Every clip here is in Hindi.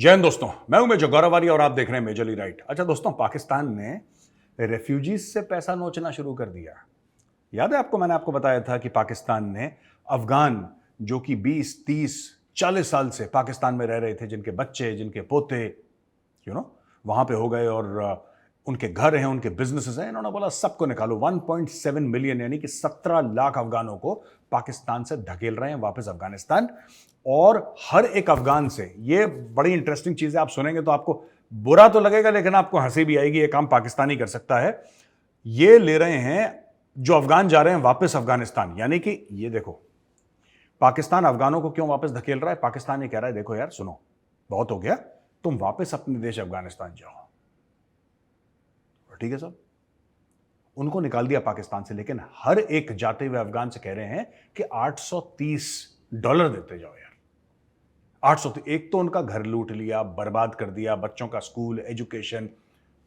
जय हिंद दोस्तों, मैं हूं मेजर गौरवारी और आप देख रहे हैं मेजरली राइट। अच्छा दोस्तों, पाकिस्तान ने रेफ्यूजीज से पैसा नोचना शुरू कर दिया। याद है आपको, मैंने आपको बताया था कि पाकिस्तान ने अफगान जो कि 20, 30, 40 साल से पाकिस्तान में रह रहे थे, जिनके बच्चे, जिनके पोते वहां पे हो गए और उनके घर हैं, उनके बिजनेसेस हैं, इन्होंने बोला सबको निकालो। 1.7 मिलियन यानी कि 17 लाख अफगानों को पाकिस्तान से धकेल रहे हैं वापस अफगानिस्तान। और हर एक अफगान से, ये बड़ी इंटरेस्टिंग चीज है, आप सुनेंगे तो आपको बुरा तो लगेगा लेकिन आपको हंसी भी आएगी। ये काम पाकिस्तान ही कर सकता है। ये ले रहे हैं जो अफगान जा रहे हैं वापस अफगानिस्तान, यानी कि ये देखो, पाकिस्तान अफगानों को क्यों वापस धकेल रहा है। पाकिस्तान ये कह रहा है देखो यार सुनो, बहुत हो गया, तुम वापस अपने देश अफगानिस्तान जाओ। ठीक है साहब, उनको निकाल दिया पाकिस्तान से, लेकिन हर एक जाते हुए अफगान से कह रहे हैं कि $830 देते जाओ यार। 830। एक तो उनका घर लूट लिया, बर्बाद कर दिया, बच्चों का स्कूल, एजुकेशन,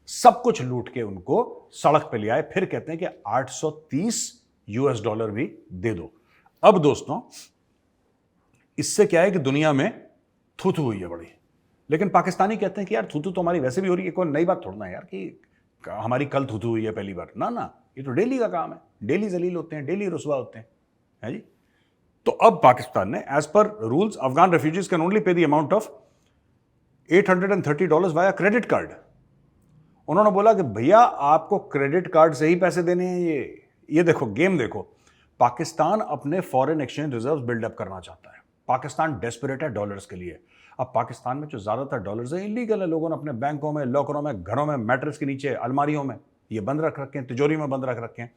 सब कुछ लूट के उनको सड़क पे ले आए, फिर कहते हैं कि $830 भी दे दो। अब दोस्तों, इससे क्या है कि दुनिया में थू थू हुई है बड़ी, लेकिन पाकिस्तानी कहते हैं कि यार थू थू तो हमारी वैसे भी हो रही है, कोई नई बात थोड़ा ना यार कि हमारी कल थू थू हुई है पहली बार। ना ना, ये तो डेली का काम है, डेली जलील होते हैं, डेली रुसवा होते हैं, है जी। तो अब पाकिस्तान ने, as per rules, Afghan refugees can only pay the amount of $830 via credit card. उन्होंने बोला कि भैया आपको क्रेडिट कार्ड से ही पैसे देने हैं। ये देखो, गेम देखो। पाकिस्तान अपने फॉरेन एक्सचेंज रिजर्व बिल्डअप करना चाहता है। पाकिस्तान डेस्परेट है डॉलर्स के लिए। अब पाकिस्तान में जो ज्यादातर डॉलर्स हैं इलीगल है, लोगों ने अपने बैंकों में, लॉकरों में, घरों में, मैट्रेस के नीचे, अलमारियों में ये बंद रख रखे हैं, तिजोरी में बंद रख रखे हैं।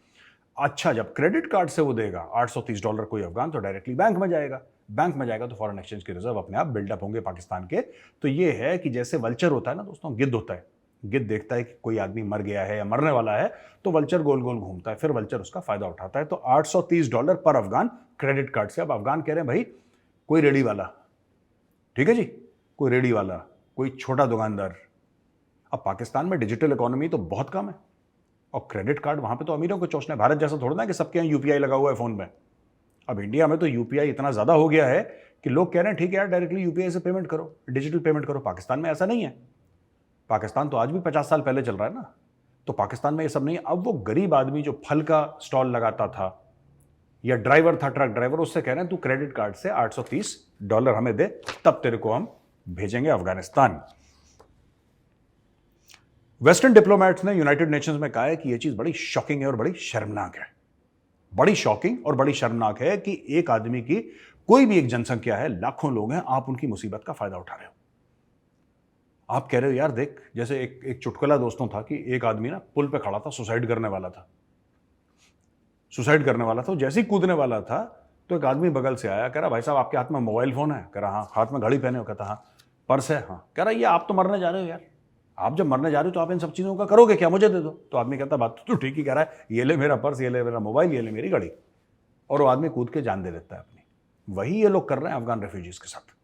अच्छा, जब क्रेडिट कार्ड से वो देगा $830 कोई अफगान, तो डायरेक्टली बैंक में जाएगा। बैंक में जाएगा तो फॉरेन एक्सचेंज के रिजर्व अपने आप बिल्डअप होंगे पाकिस्तान के। तो ये है कि जैसे वल्चर होता है ना दोस्तों, गिद्ध होता है, गिद्ध देखता है कि कोई आदमी मर गया है या मरने वाला है, तो वल्चर गोल गोल घूमता है, फिर वल्चर उसका फायदा उठाता है। तो $830 पर अफगान क्रेडिट कार्ड से। अब अफगान कह रहे हैं भाई कोई रेडी वाला, ठीक है जी, कोई रेडी वाला, कोई छोटा दुकानदार। अब पाकिस्तान में डिजिटल इकोनॉमी तो बहुत कम है, और क्रेडिट कार्ड वहां पे तो अमीरों को चोचना है। भारत जैसा थोड़ा ना कि सबके यहाँ यूपीआई लगा हुआ है फोन में। अब इंडिया में तो यूपीआई इतना ज्यादा हो गया है कि लोग कह रहे हैं ठीक है यार, डायरेक्टली यूपीआई से पेमेंट करो, डिजिटल पेमेंट करो। पाकिस्तान में ऐसा नहीं है। पाकिस्तान तो आज भी 50 साल पहले चल रहा है ना। तो पाकिस्तान में ये सब नहीं है। अब वो गरीब आदमी जो फल का स्टॉल लगाता था या ड्राइवर था, ट्रक ड्राइवर, उससे कह रहे हैं तू क्रेडिट कार्ड से $830 हमें दे, तब तेरे को हम भेजेंगे अफगानिस्तान। वेस्टर्न डिप्लोमेट्स ने यूनाइटेड नेशंस में कहा है कि यह चीज बड़ी शॉकिंग है और बड़ी शर्मनाक है। बड़ी शॉकिंग और बड़ी शर्मनाक है कि एक आदमी की, कोई भी एक जनसंख्या है, लाखों लोग हैं, आप उनकी मुसीबत का फायदा उठा रहे हो। आप कह रहे हो यार देख, जैसे एक चुटकुला दोस्तों था कि एक आदमी ना पुल पे खड़ा था, सुसाइड करने वाला था। जैसे ही कूदने वाला था तो एक आदमी बगल से आया, कह रहा भाई साहब आपके हाथ में मोबाइल फोन है? कह रहा हाँ। हाथ में घड़ी पहने हो? कहता हाँ। पर्स है? हाँ। कह रहा ये आप तो मरने जा रहे हो यार, आप जब मरने जा रहे हो तो आप इन सब चीजों का करोगे क्या? मुझे दे दो। तो आदमी कहता बात तो ठीक ही कह रहा है, ये ले मेरा पर्स, ये ले मेरा मोबाइल, ये ले मेरी घड़ी। और वो आदमी कूद के जान दे देता है अपनी। वही ये लोग कर रहे हैं अफगान रेफ्यूजीज के साथ।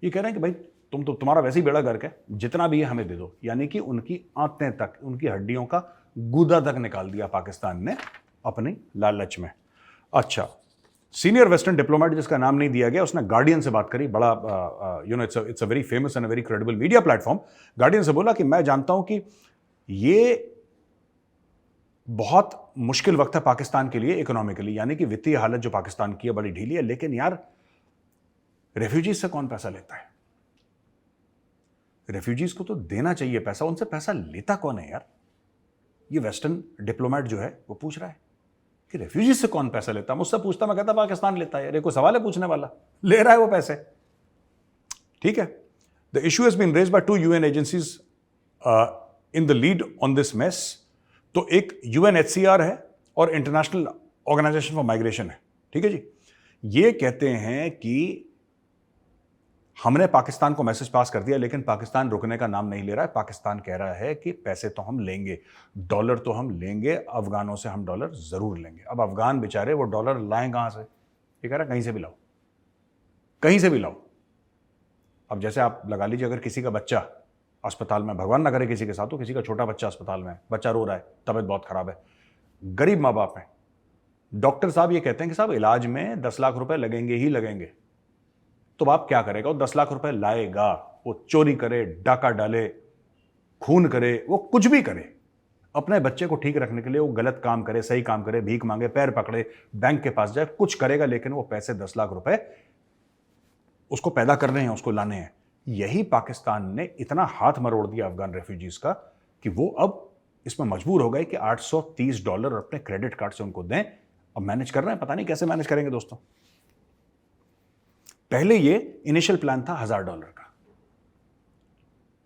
ये कह रहे हैं कि भाई तुम तो, तुम्हारा वैसे ही बेड़ा गर्क है, जितना भी है हमें दे दो। यानी कि उनकी आंतें तक, उनकी हड्डियों का गूदा तक निकाल दिया पाकिस्तान ने अपनी लालच में। अच्छा, सीनियर वेस्टर्न डिप्लोमेट जिसका नाम नहीं दिया गया, उसने गार्डियन से बात करी। बड़ा it's a very famous and a very credible media platform. Guardian से बोला कि मैं जानता हूं कि ये बहुत मुश्किल वक्त है पाकिस्तान के लिए इकोनॉमिकली, यानी कि वित्तीय हालत जो पाकिस्तान की है बड़ी ढीली है, लेकिन यार रेफ्यूजीज से कौन पैसा लेता है? रेफ्यूजीज को तो देना चाहिए पैसा, उनसे पैसा लेता कौन है यार? ये वेस्टर्न डिप्लोमेट जो है वो पूछ रहा है कि रेफ्यूजी से कौन पैसा लेता? मुझसे पूछता, मैं कहता पाकिस्तान लेता है। अरे कोई सवाल है पूछने वाला? ले रहा है वो पैसे, ठीक है। The issue has been raised by 2 UN agencies in the lead on this mess. तो एक UNHCR है और इंटरनेशनल ऑर्गेनाइजेशन फॉर माइग्रेशन है, ठीक है जी। ये कहते हैं कि हमने पाकिस्तान को मैसेज पास कर दिया, लेकिन पाकिस्तान रुकने का नाम नहीं ले रहा है। पाकिस्तान कह रहा है कि पैसे तो हम लेंगे, डॉलर तो हम लेंगे, अफगानों से हम डॉलर जरूर लेंगे। अब अफगान बेचारे वो डॉलर लाएं कहां से? ये कह रहा है कहीं से भी लाओ, कहीं से भी लाओ। अब जैसे आप लगा लीजिए, अगर किसी का बच्चा अस्पताल में, भगवान ना करे किसी के साथ, तो किसी का छोटा बच्चा अस्पताल में, बच्चा रो रहा है, तबीयत बहुत खराब है, गरीब माँ बाप है, डॉक्टर साहब ये कहते हैं कि साहब इलाज में 10 लाख रुपए लगेंगे ही लगेंगे। तो बाप क्या करेगा? वो 10 लाख रुपए लाएगा, वो चोरी करे, डाका डाले, खून करे, वो कुछ भी करे, अपने बच्चे को ठीक रखने के लिए वो गलत काम करे, सही काम करे, भीख मांगे, पैर पकड़े, बैंक के पास जाए, कुछ करेगा, लेकिन वो पैसे 10 लाख रुपए उसको पैदा करने हैं, उसको लाने हैं। यही पाकिस्तान ने इतना हाथ मरोड़ दिया अफगान रेफ्यूजीज का कि वो अब इसमें मजबूर हो गए कि $830 अपने क्रेडिट कार्ड से उनको दें। अब मैनेज कर रहे हैं, पता नहीं कैसे मैनेज करेंगे दोस्तों। पहले ये इनिशियल प्लान था $1000 का।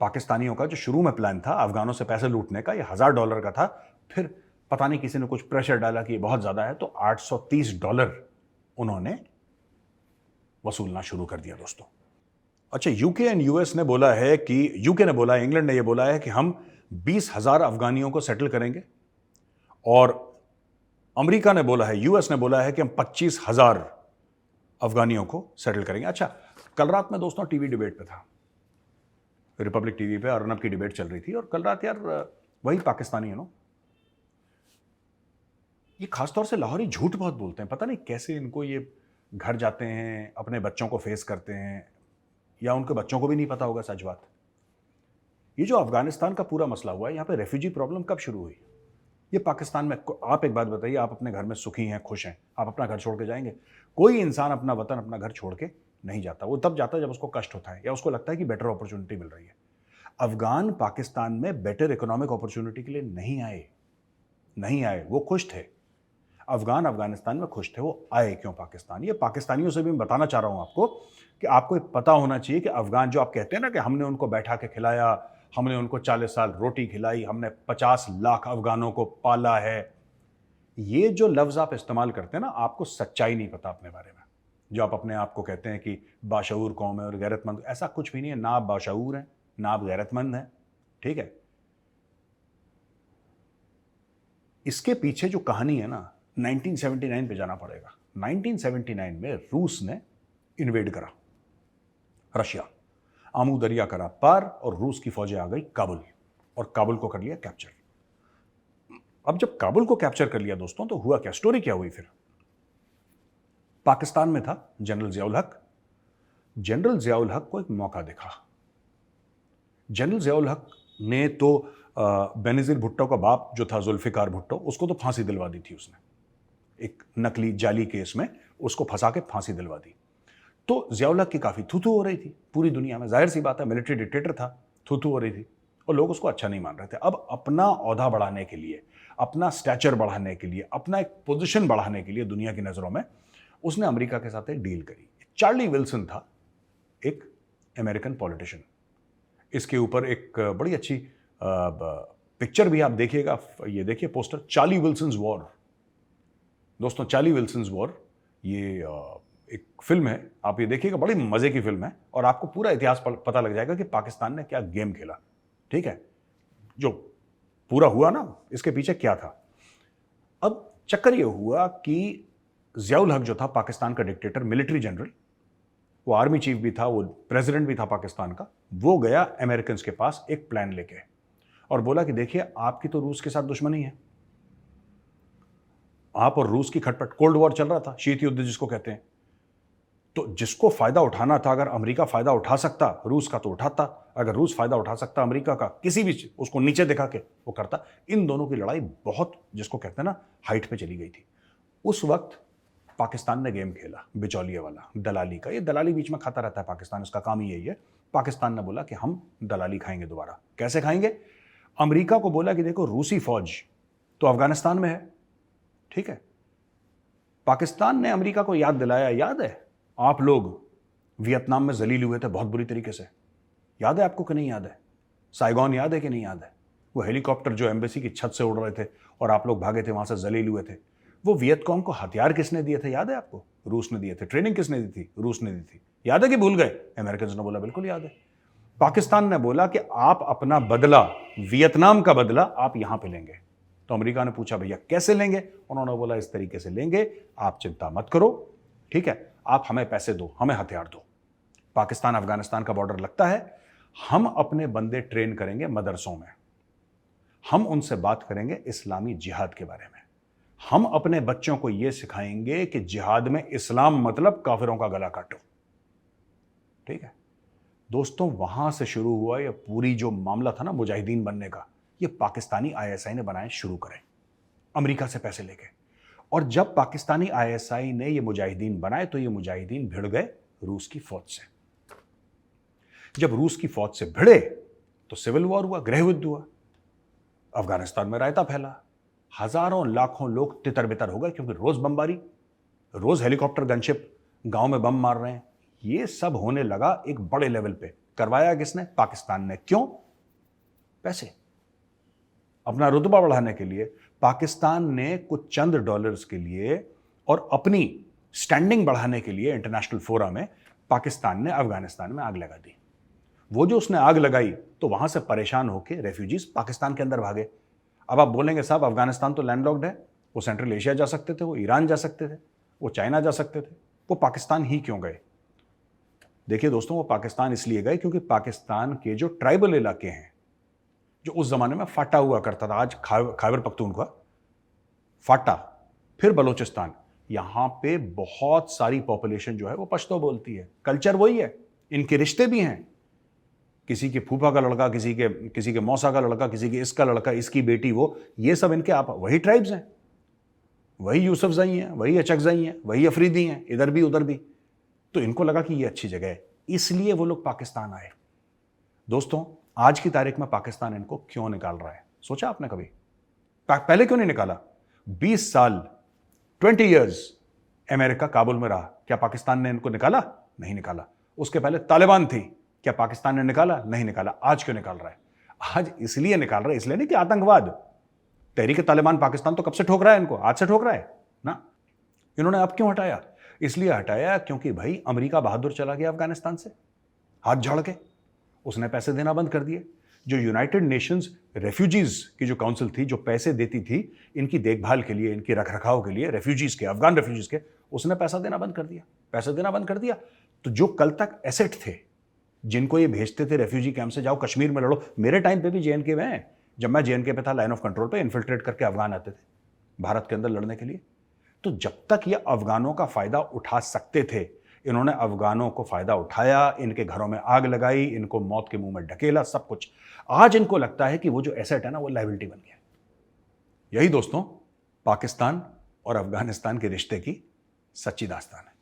पाकिस्तानियों का जो शुरू में प्लान था अफगानों से पैसे लूटने का, ये $1000 का था। फिर पता नहीं किसी ने कुछ प्रेशर डाला कि ये बहुत ज्यादा है, तो $830 उन्होंने वसूलना शुरू कर दिया दोस्तों। अच्छा, यूके एंड यूएस ने बोला है कि, यूके ने बोला है, इंग्लैंड ने ये बोला है कि हम 20,000 अफगानियों को सेटल करेंगे, और अमेरिका ने बोला है, यूएस ने बोला है कि हम 25,000 अफगानियों को सेटल करेंगे। अच्छा, कल रात में दोस्तों टीवी डिबेट पे था, रिपब्लिक टीवी पे अर्नब की डिबेट चल रही थी, और कल रात यार वही पाकिस्तानी है ना, ये खासतौर से लाहौरी झूठ बहुत बोलते हैं। पता नहीं कैसे इनको ये घर जाते हैं, अपने बच्चों को फेस करते हैं, या उनके बच्चों को भी नहीं पता होगा सच बात। ये जो अफगानिस्तान का पूरा मसला हुआ है, यहाँ पे रेफ्यूजी प्रॉब्लम कब शुरू हुई? ये पाकिस्तान में, आप एक बात बताइए, आप अपने घर में सुखी हैं, खुश हैं, आप अपना घर छोड़ के जाएंगे? कोई इंसान अपना वतन, अपना घर छोड़ के नहीं जाता। वो तब जाता है जब उसको कष्ट होता है या उसको लगता है कि बेटर अपॉर्चुनिटी मिल रही है। अफगान पाकिस्तान में बेटर इकोनॉमिक अपॉर्चुनिटी के लिए नहीं आए, वो खुश थे। अफगान अफगानिस्तान में खुश थे, वो आए क्यों पाकिस्तान? ये पाकिस्तानियों से भी मैं बताना चाह रहा हूं आपको कि आपको पता होना चाहिए कि अफगान, जो आप कहते हैं ना कि हमने उनको बैठा के खिलाया, हमने उनको 40 साल रोटी खिलाई, हमने 50 लाख अफगानों को पाला है, ये जो लफ्ज आप इस्तेमाल करते हैं ना, आपको सच्चाई नहीं पता अपने बारे में। जो आप अपने आप को कहते हैं कि बाशऊर कौम है और गैरतमंद, ऐसा कुछ भी नहीं है। ना आप बाशऊर हैं, ना आप गैरतमंद हैं, ठीक है? इसके पीछे जो कहानी है ना, 1979 पे जाना पड़ेगा। 1979 में रूस ने इन्वेड करा रशिया, आमू दरिया करा पार, और रूस की फौजें आ गई काबुल, और काबुल को कर लिया कैप्चर। अब जब काबुल को कैप्चर कर लिया दोस्तों, तो हुआ क्या, स्टोरी क्या हुई फिर? पाकिस्तान में था जनरल जियाउल हक। जनरल जियाउल हक को एक मौका दिखा। जनरल जियाउल हक ने तो बेनजीर भुट्टो का बाप जो था जुल्फिकार भुट्टो, उसको तो फांसी दिलवा दी थी उसने, एक नकली जाली केस में उसको फंसा के फांसी दिलवा दी। तो जियाउल हक की काफी थू-थू हो रही थी पूरी दुनिया में, जाहिर सी बात है, मिलिट्री डिक्टेटर था, थू-थू हो रही थी, और लोग उसको अच्छा नहीं मान रहे थे। अब अपना ओहदा बढ़ाने के लिए, अपना स्टैचर बढ़ाने के लिए, अपना एक पोजीशन बढ़ाने के लिए दुनिया की नजरों में, उसने अमेरिका के साथ एक डील करी। चार्ली विल्सन था एक अमेरिकन पॉलिटिशियन। इसके ऊपर एक बड़ी अच्छी पिक्चर भी आप देखिएगा, ये देखिए पोस्टर, चार्ली विल्सन्स वॉर। दोस्तों, चार्ली विल्सन्स वॉर ये एक फिल्म है, आप ये देखिएगा, बड़ी मजे की फिल्म है, और आपको पूरा इतिहास पता लग जाएगा कि पाकिस्तान ने क्या गेम खेला, ठीक है? जो पूरा हुआ ना, इसके पीछे क्या था। अब चक्कर ये हुआ कि जियाउल हक जो था पाकिस्तान का डिक्टेटर, मिलिट्री जनरल, वो आर्मी चीफ भी था, वो प्रेसिडेंट भी था पाकिस्तान का, वो गया अमेरिकन के पास एक प्लान लेके और बोला कि देखिए, आपकी तो रूस के साथ दुश्मनी है, आप और रूस की खटपट, कोल्ड वॉर चल रहा था, शीत युद्ध जिसको कहते हैं, तो जिसको फायदा उठाना था, अगर अमेरिका फायदा उठा सकता रूस का तो उठाता, अगर रूस फायदा उठा सकता अमेरिका का, किसी भी उसको नीचे दिखा के वो करता। इन दोनों की लड़ाई बहुत, जिसको कहते हैं ना, हाइट पे चली गई थी। उस वक्त पाकिस्तान ने गेम खेला बिचौलिए वाला, दलाली का। ये दलाली बीच में खाता रहता है पाकिस्तान, इसका काम ही यही है। पाकिस्तान ने बोला कि हम दलाली खाएंगे दोबारा। कैसे खाएंगे? अमेरिका को बोला कि देखो, रूसी फौज तो अफगानिस्तान में है, ठीक है? पाकिस्तान ने अमेरिका को याद दिलाया, याद है आप लोग वियतनाम में जलील हुए थे बहुत बुरी तरीके से, याद है आपको कि नहीं याद है? साइगोन याद है कि नहीं याद है? वो हेलीकॉप्टर जो एम्बेसी की छत से उड़ रहे थे और आप लोग भागे थे, वहां से जलील हुए थे। वो वियतकॉम को हथियार किसने दिए थे, याद है आपको? रूस ने दिए थे। ट्रेनिंग किसने दी थी? रूस ने दी थी। याद है कि भूल गए? अमेरिकन ने बोला बिल्कुल याद है। पाकिस्तान ने बोला कि आप अपना बदला, वियतनाम का बदला आप यहां पे लेंगे। तो अमेरिका ने पूछा भैया कैसे लेंगे? उन्होंने बोला इस तरीके से लेंगे, आप चिंता मत करो, ठीक है, आप हमें पैसे दो, हमें हथियार दो। पाकिस्तान अफगानिस्तान का बॉर्डर लगता है, हम अपने बंदे ट्रेन करेंगे मदरसों में, हम उनसे बात करेंगे इस्लामी जिहाद के बारे में, हम अपने बच्चों को यह सिखाएंगे कि जिहाद में इस्लाम मतलब काफिरों का गला काटो, ठीक है? दोस्तों वहां से शुरू हुआ ये पूरी जो मामला था ना मुजाहिदीन बनने का, ये पाकिस्तानी आईएसआई ने बनाए शुरू करे अमेरिका से पैसे लेके। और जब पाकिस्तानी आईएसआई ने ये मुजाहिदीन बनाए तो ये मुजाहिदीन भिड़ गए रूस की फौज से। जब रूस की फौज से भिड़े तो सिविल वॉर हुआ, गृह युद्ध हुआ, अफगानिस्तान में रायता फैला, हजारों लाखों लोग तितर बितर हो गए क्योंकि रोज बमबारी, रोज हेलीकॉप्टर गनशिप गांव में बम मार रहे हैं। ये सब होने लगा एक बड़े लेवल पे। करवाया किसने? पाकिस्तान ने। क्यों? पैसे। अपना रुतबा बढ़ाने के लिए पाकिस्तान ने कुछ चंद डॉलर्स के लिए और अपनी स्टैंडिंग बढ़ाने के लिए इंटरनेशनल फोरम में पाकिस्तान ने अफगानिस्तान में आग लगा दी। वो जो उसने आग लगाई तो वहां से परेशान होकर रेफ्यूजीज पाकिस्तान के अंदर भागे। अब आप बोलेंगे साहब अफगानिस्तान तो लैंडलॉक्ड है, वो सेंट्रल एशिया जा सकते थे, वो ईरान जा सकते थे, वो चाइना जा सकते थे, वो पाकिस्तान ही क्यों गए? देखिए दोस्तों, वो पाकिस्तान इसलिए गए क्योंकि पाकिस्तान के जो ट्राइबल इलाके हैं, जो उस जमाने में फाटा हुआ करता था, आज खैबर पख्तूनख्वा, फाटा, फिर बलूचिस्तान, यहां पे बहुत सारी पॉपुलेशन जो है वो पश्तो बोलती है। कल्चर वही है, इनके रिश्ते भी हैं, किसी के फूफा का लड़का, किसी के मौसा का लड़का, किसी के इसका लड़का, इसकी बेटी, वो ये सब इनके आप वही ट्राइब्स हैं, वही यूसुफजई हैं, वही अचकजई हैं, वही अफरीदी हैं, इधर भी उधर भी। तो इनको लगा कि ये अच्छी जगह है, इसलिए वो लोग पाकिस्तान आए। दोस्तों, आज की तारीख में पाकिस्तान इनको क्यों निकाल रहा है? सोचा आपने कभी? पहले क्यों नहीं निकाला? 20 साल, 20 ईयर्स अमेरिका काबुल में रहा, क्या पाकिस्तान ने इनको निकाला? नहीं निकाला। उसके पहले तालिबान थी, क्या पाकिस्तान ने निकाला? नहीं निकाला। आज क्यों निकाल रहा है? आज इसलिए निकाल रहा है, इसलिए नहीं कि आतंकवाद, तहरीक तालिबान पाकिस्तान तो कब से ठोक रहा है इनको, आज से ठोक रहा है ना। इन्होंने अब क्यों हटाया? इसलिए हटाया क्योंकि भाई अमेरिका बहादुर चला गया अफगानिस्तान से हाथ झाड़ के, उसने पैसे देना बंद कर दिए। जो यूनाइटेड नेशंस रेफ्यूजीज की जो काउंसिल थी, जो पैसे देती थी इनकी देखभाल के लिए, इनकी रखरखाव के लिए, रेफ्यूजीज के, अफगान रेफ्यूजीज के, उसने पैसा देना बंद कर दिया। पैसा देना बंद कर दिया तो जो कल तक एसेट थे, जिनको ये भेजते थे रेफ्यूजी कैंप से, जाओ कश्मीर में लड़ो। मेरे टाइम पे भी जेएनके में है, जब मैं जेएनके पे था, लाइन ऑफ कंट्रोल पे इन्फिल्ट्रेट करके अफगान आते थे भारत के अंदर लड़ने के लिए। तो जब तक ये अफगानों का फायदा उठा सकते थे, इन्होंने अफगानों को फायदा उठाया, इनके घरों में आग लगाई, इनको मौत के मुंह में ढकेला, सब कुछ। आज इनको लगता है कि वो जो एसेट है ना, वो लायबिलिटी बन गया। यही दोस्तों पाकिस्तान और अफगानिस्तान के रिश्ते की सच्ची दास्तान है।